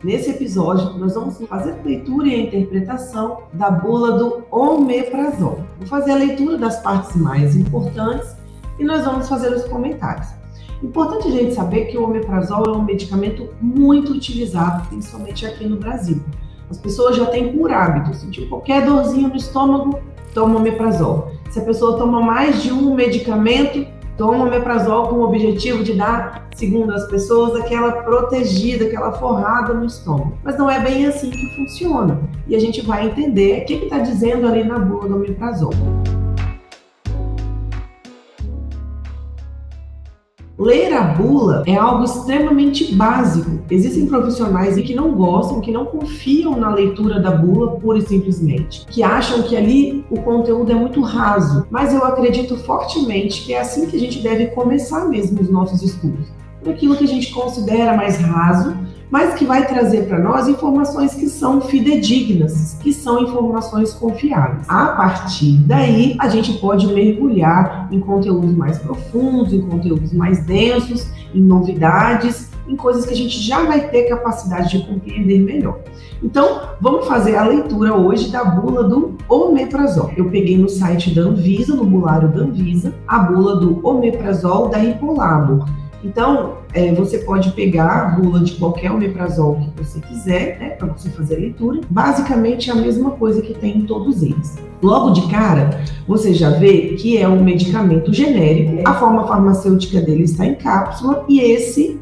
Nesse episódio, nós vamos fazer a leitura e a interpretação da bula do omeprazol. Vou fazer a leitura das partes mais importantes e nós vamos fazer os comentários. Importante a gente saber que o omeprazol é um medicamento muito utilizado, principalmente aqui no Brasil. As pessoas já têm por hábito, sentir qualquer dorzinha no estômago, toma omeprazol. Se a pessoa toma mais de um medicamento, toma omeprazol com o objetivo de dar, segundo as pessoas, aquela protegida, aquela forrada no estômago. Mas não é bem assim que funciona. E a gente vai entender o que está dizendo ali na bula do omeprazol. Ler a bula é algo extremamente básico. Existem profissionais que não gostam, que não confiam na leitura da bula pura e simplesmente, que acham que ali o conteúdo é muito raso. Mas eu acredito fortemente que é assim que a gente deve começar mesmo os nossos estudos. Por aquilo que a gente considera mais raso, mas que vai trazer para nós informações que são fidedignas, que são informações confiáveis. A partir daí, a gente pode mergulhar em conteúdos mais profundos, em conteúdos mais densos, em novidades, em coisas que a gente já vai ter capacidade de compreender melhor. Então, vamos fazer a leitura hoje da bula do omeprazol. Eu peguei no site da Anvisa, no bulário da Anvisa, a bula do omeprazol da Ripollabor. Então, você pode pegar a bula de qualquer omeprazol que você quiser, né, para você fazer a leitura. Basicamente, é a mesma coisa que tem em todos eles. Logo de cara, você já vê que é um medicamento genérico. A forma farmacêutica dele está em cápsula e esse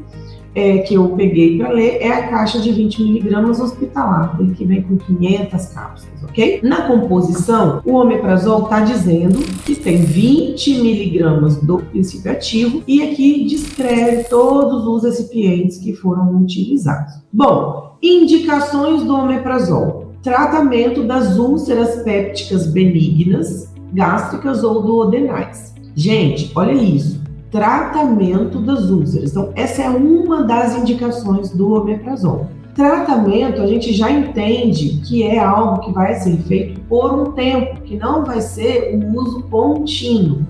que eu peguei para ler é a caixa de 20 mg hospitalar, ele que vem com 500 cápsulas, ok? Na composição, o omeprazol está dizendo que tem 20 mg do princípio ativo e aqui descreve todos os recipientes que foram utilizados. Bom, indicações do omeprazol: tratamento das úlceras pépticas benignas, gástricas ou duodenais. Gente, olha isso. Tratamento das úlceras. Então, essa é uma das indicações do omeprazol. Tratamento, a gente já entende que é algo que vai ser feito por um tempo, que não vai ser um uso contínuo.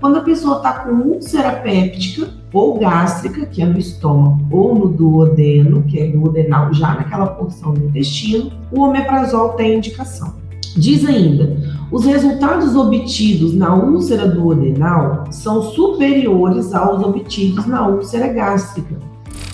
Quando a pessoa está com úlcera péptica ou gástrica, que é no estômago, ou no duodeno, que é duodenal, já naquela porção do intestino, o omeprazol tem indicação. Diz ainda: os resultados obtidos na úlcera duodenal são superiores aos obtidos na úlcera gástrica,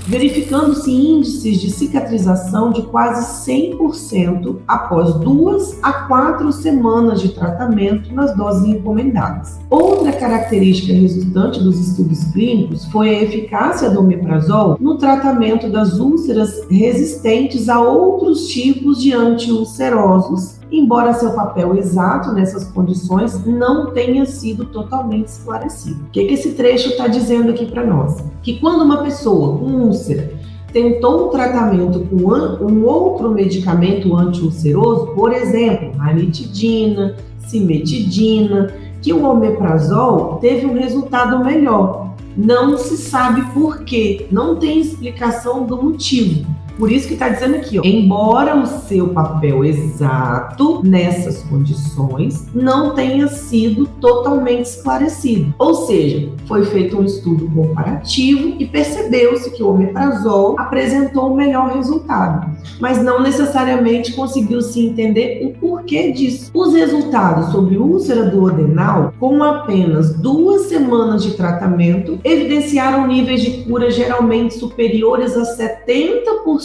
verificando-se índices de cicatrização de quase 100% após 2 a 4 semanas de tratamento nas doses recomendadas. Outra característica resultante dos estudos clínicos foi a eficácia do omeprazol no tratamento das úlceras resistentes a outros tipos de antiulcerosos, embora seu papel exato nessas condições não tenha sido totalmente esclarecido. O que esse trecho está dizendo aqui para nós? Que quando uma pessoa com úlcera tentou um tratamento com um outro medicamento antiulceroso, por exemplo, ranitidina, cimetidina, que o omeprazol teve um resultado melhor. Não se sabe por quê, não tem explicação do motivo. Por isso que está dizendo aqui, ó, embora o seu papel exato nessas condições não tenha sido totalmente esclarecido. Ou seja, foi feito um estudo comparativo e percebeu-se que o omeprazol apresentou o melhor resultado, mas não necessariamente conseguiu-se entender o porquê disso. Os resultados sobre úlcera duodenal, com apenas 2 semanas de tratamento, evidenciaram níveis de cura geralmente superiores a 70%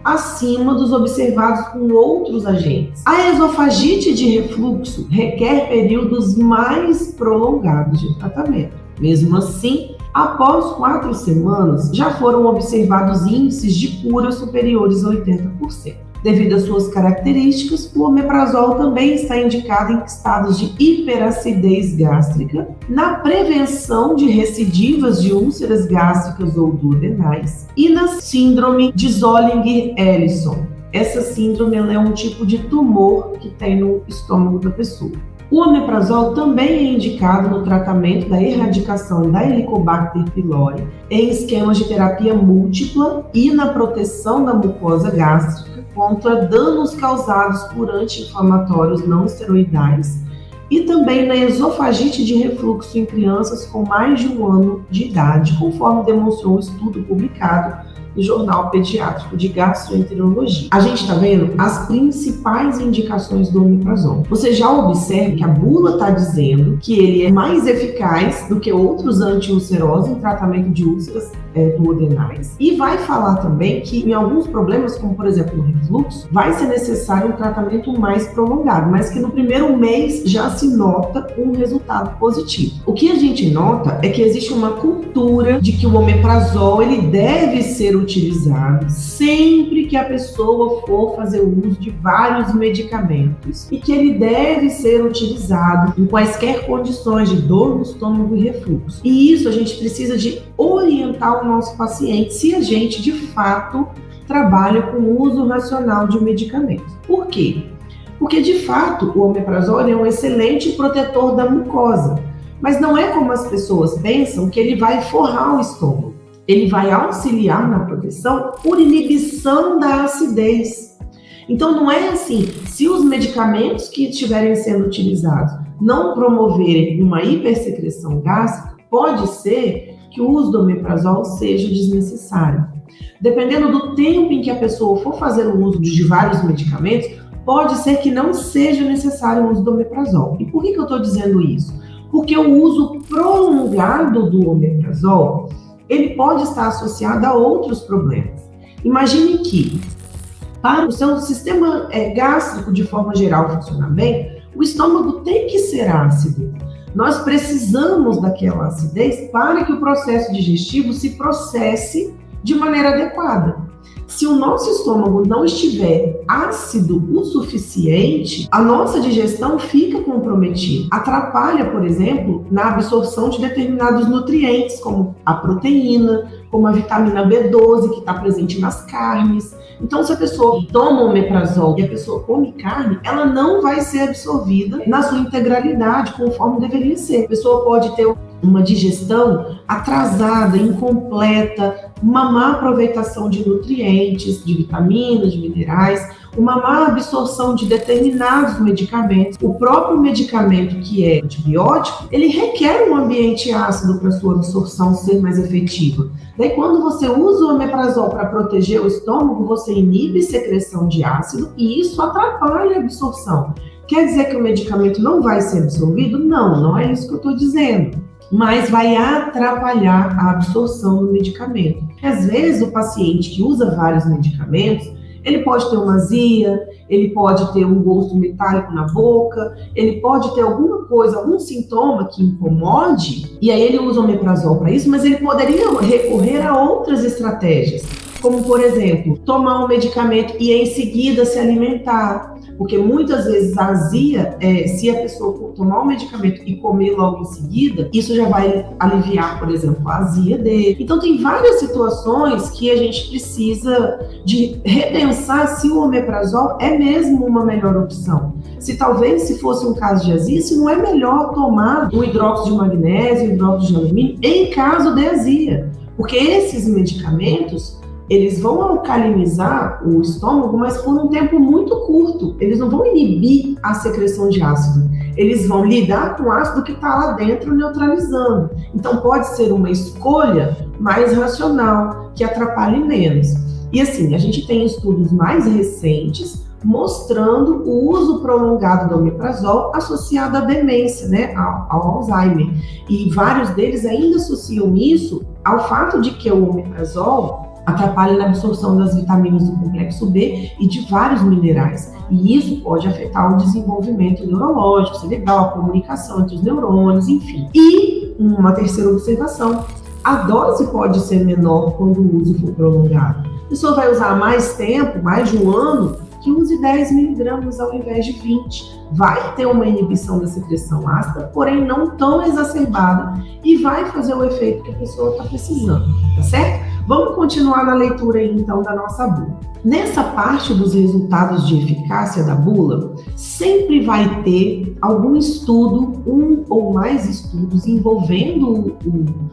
acima dos observados com outros agentes. A esofagite de refluxo requer períodos mais prolongados de tratamento. Mesmo assim, após 4 semanas, já foram observados índices de cura superiores a 80%. Devido às suas características, o omeprazol também está indicado em estados de hiperacidez gástrica, na prevenção de recidivas de úlceras gástricas ou duodenais e na síndrome de Zollinger-Ellison. Essa síndrome é um tipo de tumor que tem no estômago da pessoa. O omeprazol também é indicado no tratamento da erradicação da Helicobacter pylori em esquemas de terapia múltipla e na proteção da mucosa gástrica contra danos causados por anti-inflamatórios não esteroidais e também na esofagite de refluxo em crianças com mais de 1 ano de idade, conforme demonstrou um estudo publicado no Jornal Pediátrico de Gastroenterologia. A gente está vendo as principais indicações do omeprazol. Você já observa que a bula está dizendo que ele é mais eficaz do que outros anti-ulcerosos em tratamento de úlceras duodenais. E vai falar também que em alguns problemas, como por exemplo no refluxo, vai ser necessário um tratamento mais prolongado, mas que no primeiro mês já se nota um resultado positivo. O que a gente nota é que existe uma cultura de que o omeprazol ele deve ser utilizado sempre que a pessoa for fazer o uso de vários medicamentos e que ele deve ser utilizado em quaisquer condições de dor no estômago e refluxo. E isso a gente precisa de orientar o nosso paciente se a gente de fato trabalha com o uso racional de medicamentos. Por quê? Porque de fato o omeprazol é um excelente protetor da mucosa, mas não é como as pessoas pensam que ele vai forrar o estômago. Ele vai auxiliar na proteção por inibição da acidez. Então não é assim, se os medicamentos que estiverem sendo utilizados não promoverem uma hipersecreção gástrica, pode ser que o uso do omeprazol seja desnecessário. Dependendo do tempo em que a pessoa for fazer o uso de vários medicamentos, pode ser que não seja necessário o uso do omeprazol. E por que eu estou dizendo isso? Porque o uso prolongado do omeprazol, ele pode estar associado a outros problemas. Imagine que, para o seu sistema gástrico de forma geral funcionar bem, o estômago tem que ser ácido. Nós precisamos daquela acidez para que o processo digestivo se processe de maneira adequada. Se o nosso estômago não estiver ácido o suficiente, a nossa digestão fica comprometida. Atrapalha, por exemplo, na absorção de determinados nutrientes, como a proteína, como a vitamina B12, que está presente nas carnes. Então, se a pessoa toma omeprazol e a pessoa come carne, ela não vai ser absorvida na sua integralidade, conforme deveria ser. A pessoa pode ter uma digestão atrasada, incompleta, uma má aproveitação de nutrientes, de vitaminas, de minerais, uma má absorção de determinados medicamentos. O próprio medicamento que é antibiótico, ele requer um ambiente ácido para sua absorção ser mais efetiva. Daí, quando você usa o omeprazol para proteger o estômago, você inibe secreção de ácido e isso atrapalha a absorção. Quer dizer que o medicamento não vai ser absorvido? Não, não é isso que eu estou dizendo. Mas vai atrapalhar a absorção do medicamento. Às vezes, o paciente que usa vários medicamentos, ele pode ter uma azia, ele pode ter um gosto metálico na boca, ele pode ter alguma coisa, algum sintoma que incomode, e aí ele usa o omeprazol para isso, mas ele poderia recorrer a outras estratégias, como, por exemplo, tomar um medicamento e em seguida se alimentar. Porque muitas vezes a azia, se a pessoa tomar um medicamento e comer logo em seguida, isso já vai aliviar, por exemplo, a azia dele. Então tem várias situações que a gente precisa de repensar se o omeprazol é mesmo uma melhor opção. Se talvez, se fosse um caso de azia, se não é melhor tomar um hidróxido de magnésio, hidróxido de alumínio, em caso de azia. Porque esses medicamentos, eles vão alcalinizar o estômago, mas por um tempo muito curto. Eles não vão inibir a secreção de ácido. Eles vão lidar com o ácido que está lá dentro, neutralizando. Então, pode ser uma escolha mais racional, que atrapalhe menos. E assim, a gente tem estudos mais recentes mostrando o uso prolongado do omeprazol associado à demência, né, ao Alzheimer. E vários deles ainda associam isso ao fato de que o omeprazol atrapalha na absorção das vitaminas do complexo B e de vários minerais. E isso pode afetar o desenvolvimento neurológico, cerebral, a comunicação entre os neurônios, enfim. E uma terceira observação, a dose pode ser menor quando o uso for prolongado. A pessoa vai usar mais tempo, mais de um ano, que use 10 miligramas ao invés de 20. Vai ter uma inibição da secreção ácida, porém não tão exacerbada, e vai fazer o efeito que a pessoa está precisando, tá certo? Vamos continuar na leitura aí, então, da nossa bula. Nessa parte dos resultados de eficácia da bula, sempre vai ter algum estudo, um ou mais estudos envolvendo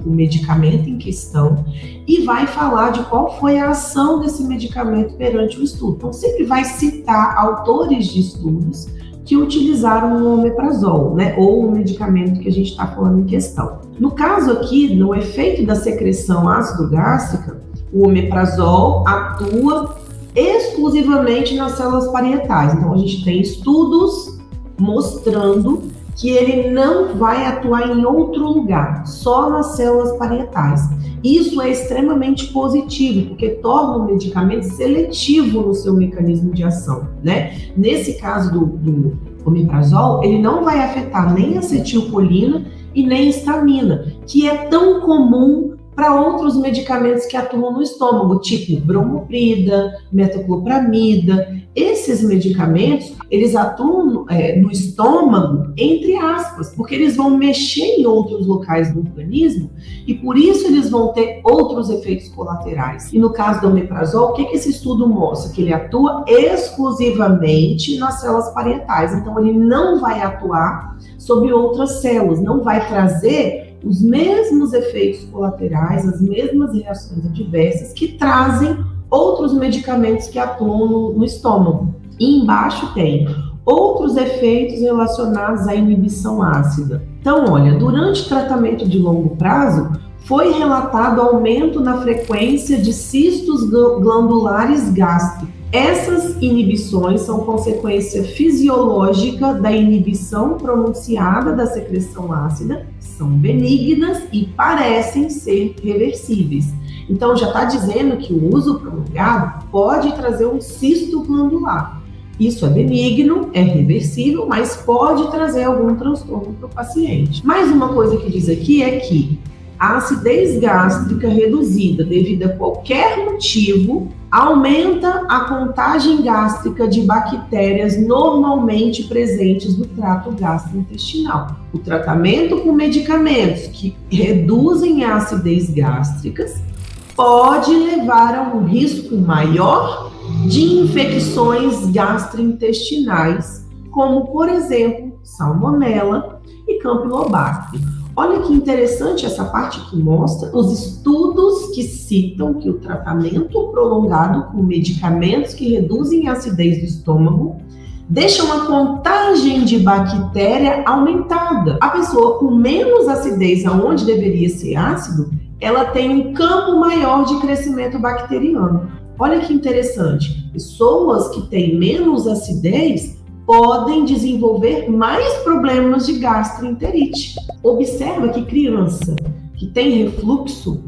o medicamento em questão e vai falar de qual foi a ação desse medicamento perante o estudo. Então, sempre vai citar autores de estudos que utilizaram o omeprazol, né, ou o medicamento que a gente está falando em questão. No caso aqui, no efeito da secreção ácido-gástrica, O omeprazol atua exclusivamente nas células parietais. Então, a gente tem estudos mostrando que ele não vai atuar em outro lugar, só nas células parietais. Isso é extremamente positivo, porque torna o medicamento seletivo no seu mecanismo de ação, né? Nesse caso do omeprazol, ele não vai afetar nem acetilcolina e nem histamina, que é tão comum para outros medicamentos que atuam no estômago, tipo bromoprida, metoclopramida. Esses medicamentos, eles atuam no estômago, entre aspas, porque eles vão mexer em outros locais do organismo e por isso eles vão ter outros efeitos colaterais. E no caso do omeprazol, o que esse estudo mostra? Que ele atua exclusivamente nas células parietais, então ele não vai atuar sobre outras células, não vai trazer os mesmos efeitos colaterais, as mesmas reações adversas que trazem outros medicamentos que atuam no estômago. E embaixo tem outros efeitos relacionados à inibição ácida. Então, olha, durante o tratamento de longo prazo, foi relatado aumento na frequência de cistos glandulares gástricos. Essas inibições são consequência fisiológica da inibição pronunciada da secreção ácida, são benignas e parecem ser reversíveis. Então, já está dizendo que o uso prolongado pode trazer um cisto glandular. Isso é benigno, é reversível, mas pode trazer algum transtorno para o paciente. Mais uma coisa que diz aqui é que a acidez gástrica reduzida devido a qualquer motivo aumenta a contagem gástrica de bactérias normalmente presentes no trato gastrointestinal. O tratamento com medicamentos que reduzem a acidez gástricas pode levar a um risco maior de infecções gastrointestinais, como, por exemplo, salmonela e campylobacter. Olha que interessante essa parte que mostra os estudos que citam que o tratamento prolongado com medicamentos que reduzem a acidez do estômago deixam a contagem de bactéria aumentada. A pessoa com menos acidez, aonde deveria ser ácido, ela tem um campo maior de crescimento bacteriano. Olha que interessante, pessoas que têm menos acidez podem desenvolver mais problemas de gastroenterite. Observa que criança que tem refluxo,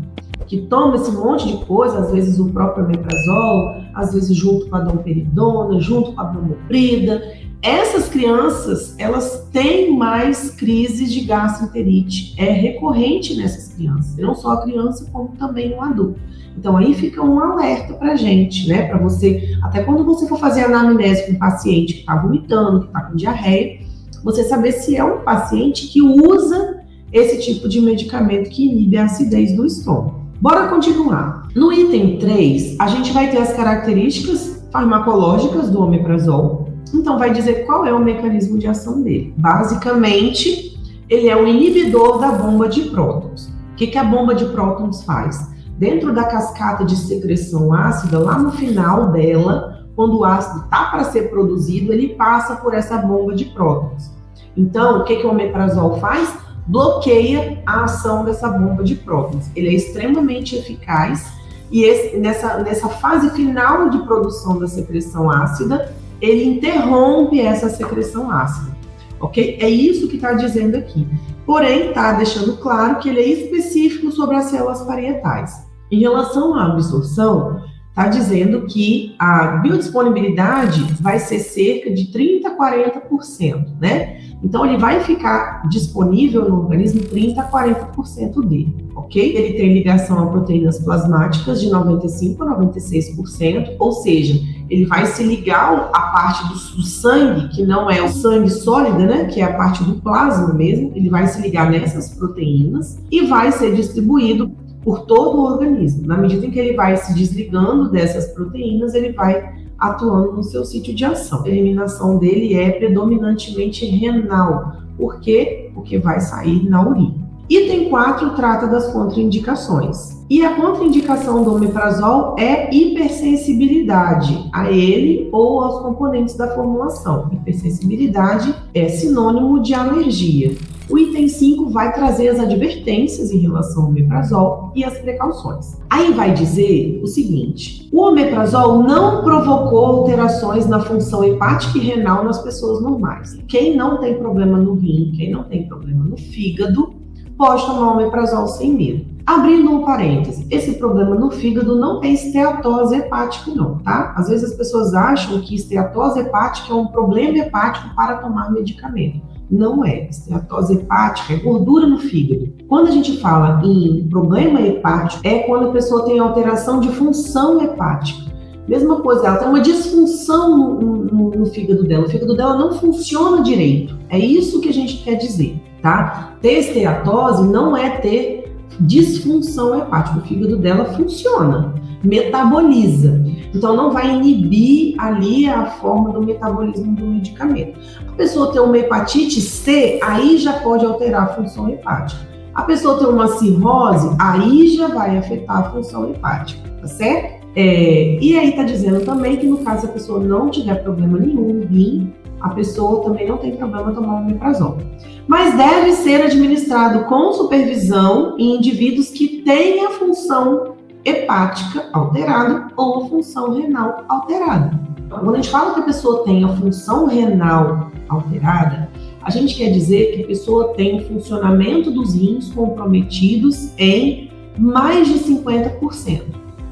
que toma esse monte de coisa, às vezes o próprio omeprazol, às vezes junto com a domperidona, junto com a bromoprida, essas crianças, elas têm mais crises de gastroenterite. É recorrente nessas crianças, não só a criança, como também o adulto. Então, aí fica um alerta pra gente, né? Para você, até quando você for fazer anamnese com um paciente que está vomitando, que está com diarreia, você saber se é um paciente que usa esse tipo de medicamento que inibe a acidez do estômago. Bora continuar. No item 3, a gente vai ter as características farmacológicas do omeprazol. Então, vai dizer qual é o mecanismo de ação dele. Basicamente, ele é um inibidor da bomba de prótons. O que a bomba de prótons faz? Dentro da cascata de secreção ácida, lá no final dela, quando o ácido está para ser produzido, ele passa por essa bomba de prótons. Então, o que o omeprazol faz? Bloqueia a ação dessa bomba de prótons. Ele é extremamente eficaz e nessa fase final de produção da secreção ácida, ele interrompe essa secreção ácida, ok? É isso que está dizendo aqui. Porém, está deixando claro que ele é específico sobre as células parietais. Em relação à absorção, está dizendo que a biodisponibilidade vai ser cerca de 30% a 40%, né? Então, ele vai ficar disponível no organismo 30% a 40% dele, ok? Ele tem ligação a proteínas plasmáticas de 95% a 96%, ou seja, ele vai se ligar à parte do sangue, que não é o sangue sólido, né? Que é a parte do plasma mesmo, ele vai se ligar nessas proteínas e vai ser distribuído por todo o organismo. Na medida em que ele vai se desligando dessas proteínas, ele vai atuando no seu sítio de ação. A eliminação dele é predominantemente renal. Por quê? Porque vai sair na urina. Item 4 trata das contraindicações. E a contraindicação do omeprazol é hipersensibilidade a ele ou aos componentes da formulação. Hipersensibilidade é sinônimo de alergia. O item 5 vai trazer as advertências em relação ao omeprazol e as precauções. Aí vai dizer o seguinte: o omeprazol não provocou alterações na função hepática e renal nas pessoas normais. Quem não tem problema no rim, quem não tem problema no fígado, pode tomar omeprazol sem medo. Abrindo um parêntese, esse problema no fígado não tem esteatose hepática não, tá? Às vezes as pessoas acham que esteatose hepática é um problema hepático para tomar medicamento. Não é. Esteatose hepática é gordura no fígado. Quando a gente fala em problema hepático, é quando a pessoa tem alteração de função hepática. Mesma coisa, ela tem uma disfunção no fígado dela. O fígado dela não funciona direito. É isso que a gente quer dizer, tá? Ter esteatose não é ter disfunção hepática. O fígado dela funciona, metaboliza. Então, não vai inibir ali a forma do metabolismo do medicamento. A pessoa tem uma hepatite C, aí já pode alterar a função hepática. A pessoa tem uma cirrose, aí já vai afetar a função hepática, tá certo? E aí tá dizendo também que no caso, se a pessoa não tiver problema nenhum no rim, a pessoa também não tem problema tomar o omeprazol. Mas deve ser administrado com supervisão em indivíduos que têm a função hepática alterada ou a função renal alterada. Quando a gente fala que a pessoa tem a função renal alterada, a gente quer dizer que a pessoa tem o funcionamento dos rins comprometidos em mais de 50%.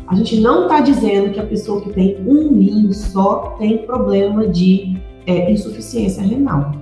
A gente não está dizendo que a pessoa que tem um rim só tem problema de insuficiência renal.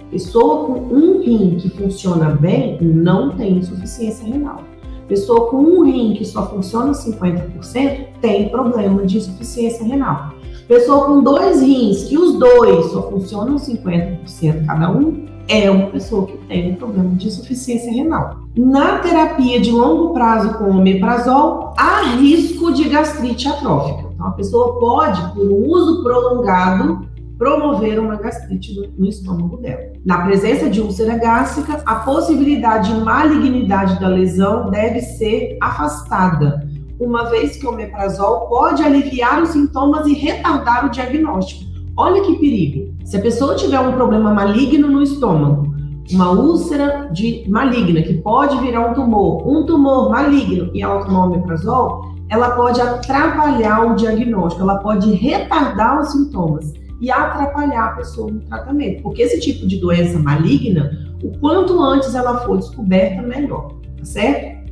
Pessoa com um rim que funciona bem não tem insuficiência renal. Pessoa com um rim que só funciona 50% tem problema de insuficiência renal. Pessoa com 2 rins, que os 2 só funcionam 50% cada um, é uma pessoa que tem um problema de insuficiência renal. Na terapia de longo prazo com omeprazol, há risco de gastrite atrófica. Então, a pessoa pode, por um uso prolongado, promover uma gastrite no estômago dela. Na presença de úlcera gástrica, a possibilidade de malignidade da lesão deve ser afastada, uma vez que o omeprazol pode aliviar os sintomas e retardar o diagnóstico. Olha que perigo! Se a pessoa tiver um problema maligno no estômago, uma úlcera maligna, que pode virar um tumor maligno, e ela tomar omeprazol, ela pode atrapalhar o diagnóstico, ela pode retardar os sintomas e atrapalhar a pessoa no tratamento. Porque esse tipo de doença maligna, o quanto antes ela for descoberta, melhor, tá certo?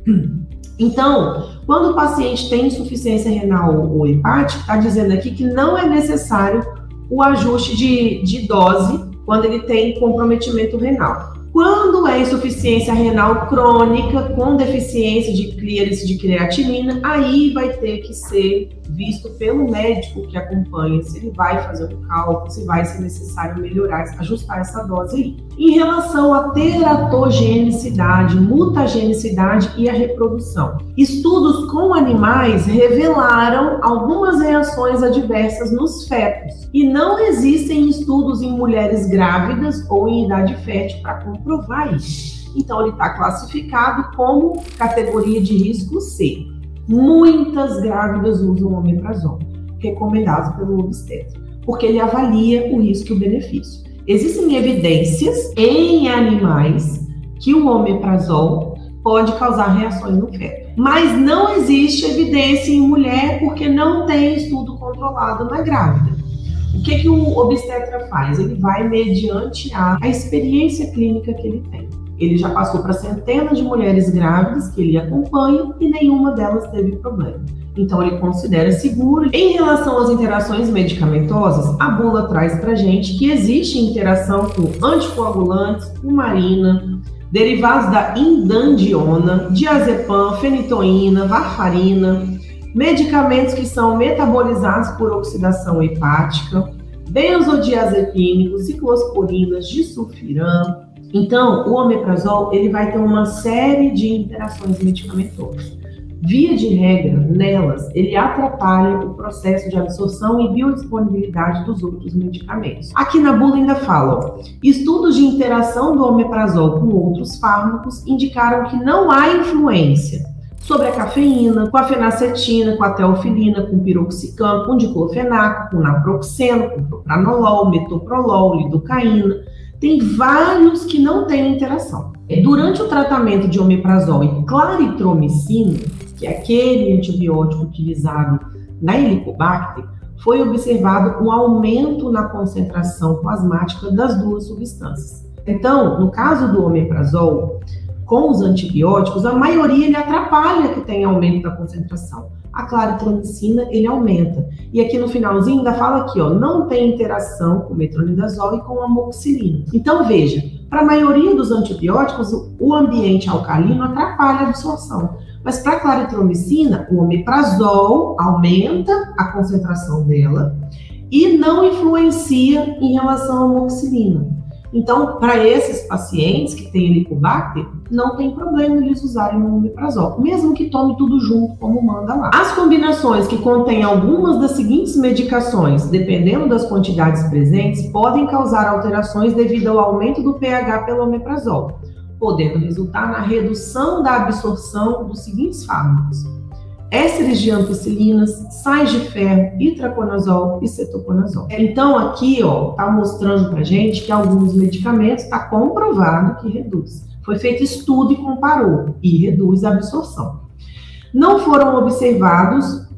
Então, quando o paciente tem insuficiência renal ou hepática, está dizendo aqui que não é necessário o ajuste de dose quando ele tem comprometimento renal. Quando é insuficiência renal crônica, com deficiência de clearance de creatinina, aí vai ter que ser visto pelo médico que acompanha, se ele vai fazer um cálculo, se vai ser necessário melhorar, ajustar essa dose aí. Em relação à teratogenicidade, mutagenicidade e a reprodução, estudos com animais revelaram algumas reações adversas nos fetos e não existem estudos em mulheres grávidas ou em idade fértil para comprovar isso. Então ele está classificado como categoria de risco C. Muitas grávidas usam omeprazol, recomendado pelo obstetra, porque ele avalia o risco e o benefício. Existem evidências em animais que o omeprazol pode causar reações no feto, mas não existe evidência em mulher porque não tem estudo controlado na grávida. O que o obstetra faz? Ele vai mediante a experiência clínica que ele tem. Ele já passou para centenas de mulheres grávidas que ele acompanha e nenhuma delas teve problema. Então, ele considera seguro. Em relação às interações medicamentosas, a bula traz para a gente que existe interação com anticoagulantes, cumarina, derivados da indandiona, diazepam, fenitoína, varfarina, medicamentos que são metabolizados por oxidação hepática, benzodiazepínicos, ciclosporinas, disulfiram. Então, o omeprazol ele vai ter uma série de interações medicamentosas. Via de regra, nelas, ele atrapalha o processo de absorção e biodisponibilidade dos outros medicamentos. Aqui na bula ainda fala, estudos de interação do omeprazol com outros fármacos indicaram que não há influência sobre a cafeína, com a fenacetina, com a teofilina, com piroxicam, com diclofenaco, com naproxeno, com propranolol, metoprolol, lidocaína. Tem vários que não têm interação. Durante o tratamento de omeprazol e claritromicina, que é aquele antibiótico utilizado na Helicobacter, foi observado um aumento na concentração plasmática das duas substâncias. Então, no caso do omeprazol, com os antibióticos, a maioria ele atrapalha que tenha aumento da concentração. A claritromicina, ele aumenta. E aqui no finalzinho ainda fala aqui, ó, não tem interação com o metronidazol e com a amoxicilina. Então, veja, para a maioria dos antibióticos, o ambiente alcalino atrapalha a absorção. Mas para a claritromicina, o omeprazol aumenta a concentração dela e não influencia em relação à amoxicilina. Então, para esses pacientes que têm Helicobacter, não tem problema eles usarem o omeprazol, mesmo que tome tudo junto, como manda lá. As combinações que contêm algumas das seguintes medicações, dependendo das quantidades presentes, podem causar alterações devido ao aumento do pH pelo omeprazol, podendo resultar na redução da absorção dos seguintes fármacos: ésteres de ampicilinas, sais de ferro, itraconazol e cetoconazol. Então aqui, ó, tá mostrando pra gente que alguns medicamentos está comprovado que reduz. Foi feito estudo e comparou e reduz a absorção. Não foram observados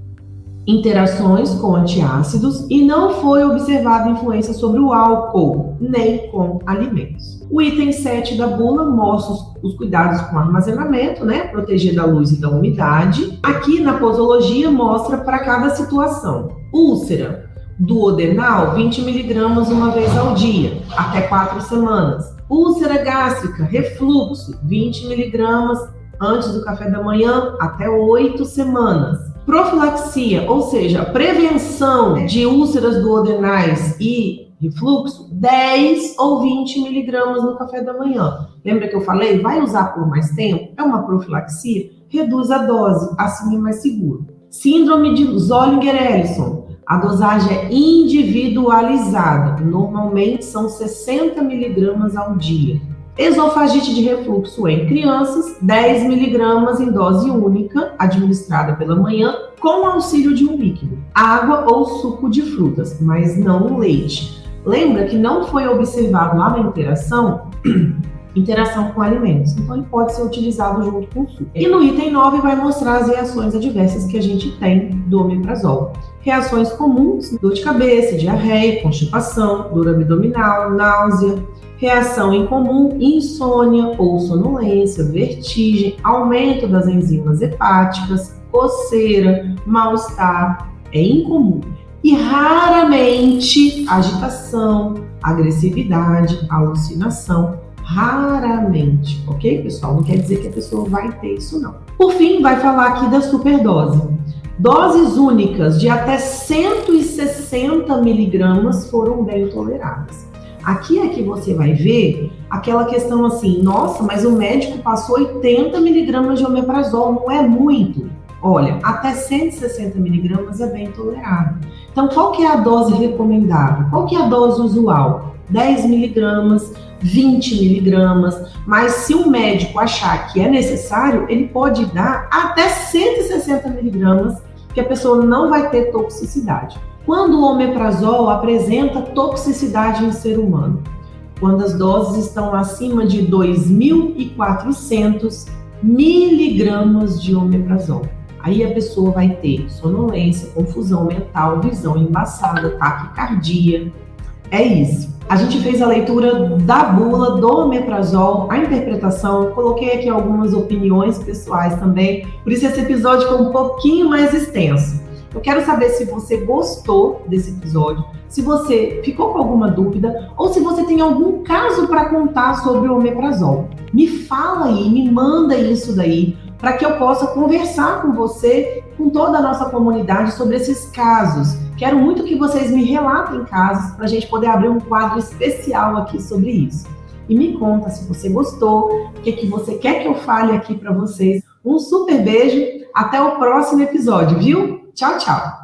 interações com antiácidos e não foi observada influência sobre o álcool, nem com alimentos. O item 7 da bula mostra os cuidados com armazenamento, né? Proteger da luz e da umidade. Aqui na posologia mostra para cada situação. Úlcera duodenal, 20 mg uma vez ao dia, até 4 semanas. Úlcera gástrica, refluxo, 20 mg antes do café da manhã, até 8 semanas. Profilaxia, ou seja, prevenção de úlceras duodenais e refluxo, 10 ou 20 miligramas no café da manhã. Lembra que eu falei? Vai usar por mais tempo? É uma profilaxia? Reduz a dose, assim é mais seguro. Síndrome de Zollinger-Ellison. A dosagem é individualizada. Normalmente são 60 miligramas ao dia. Esofagite de refluxo em crianças, 10 miligramas em dose única, administrada pela manhã, com auxílio de um líquido. Água ou suco de frutas, mas não leite. Lembra que não foi observado lá na interação com alimentos, então ele pode ser utilizado junto com o suco. E no item 9 vai mostrar as reações adversas que a gente tem do omeprazol. Reações comuns: dor de cabeça, diarreia, constipação, dor abdominal, náusea. Reação incomum: insônia ou sonolência, vertigem, aumento das enzimas hepáticas, coceira, mal-estar. É incomum. E raramente agitação, agressividade, alucinação. Raramente, ok, pessoal? Não quer dizer que a pessoa vai ter isso, não. Por fim, vai falar aqui da superdose. Doses únicas de até 160 miligramas foram bem toleradas. Aqui é que você vai ver aquela questão assim: nossa, mas o médico passou 80 miligramas de omeprazol, não é muito? Olha, até 160 miligramas é bem tolerado. Então, qual que é a dose recomendada? Qual que é a dose usual? 10 miligramas, 20 miligramas, mas se o médico achar que é necessário, ele pode dar até 160 miligramas, que a pessoa não vai ter toxicidade. Quando o omeprazol apresenta toxicidade no ser humano? Quando as doses estão acima de 2.400 miligramas de omeprazol. Aí a pessoa vai ter sonolência, confusão mental, visão embaçada, taquicardia. É isso. A gente fez a leitura da bula do omeprazol, a interpretação, coloquei aqui algumas opiniões pessoais também, por isso esse episódio foi um pouquinho mais extenso. Eu quero saber se você gostou desse episódio, se você ficou com alguma dúvida ou se você tem algum caso para contar sobre o omeprazol. Me fala aí, me manda isso daí, para que eu possa conversar com você, com toda a nossa comunidade sobre esses casos. Quero muito que vocês me relatem casos para a gente poder abrir um quadro especial aqui sobre isso. E me conta se você gostou, o que você quer que eu fale aqui para vocês. Um super beijo, até o próximo episódio, viu? Tchau, tchau!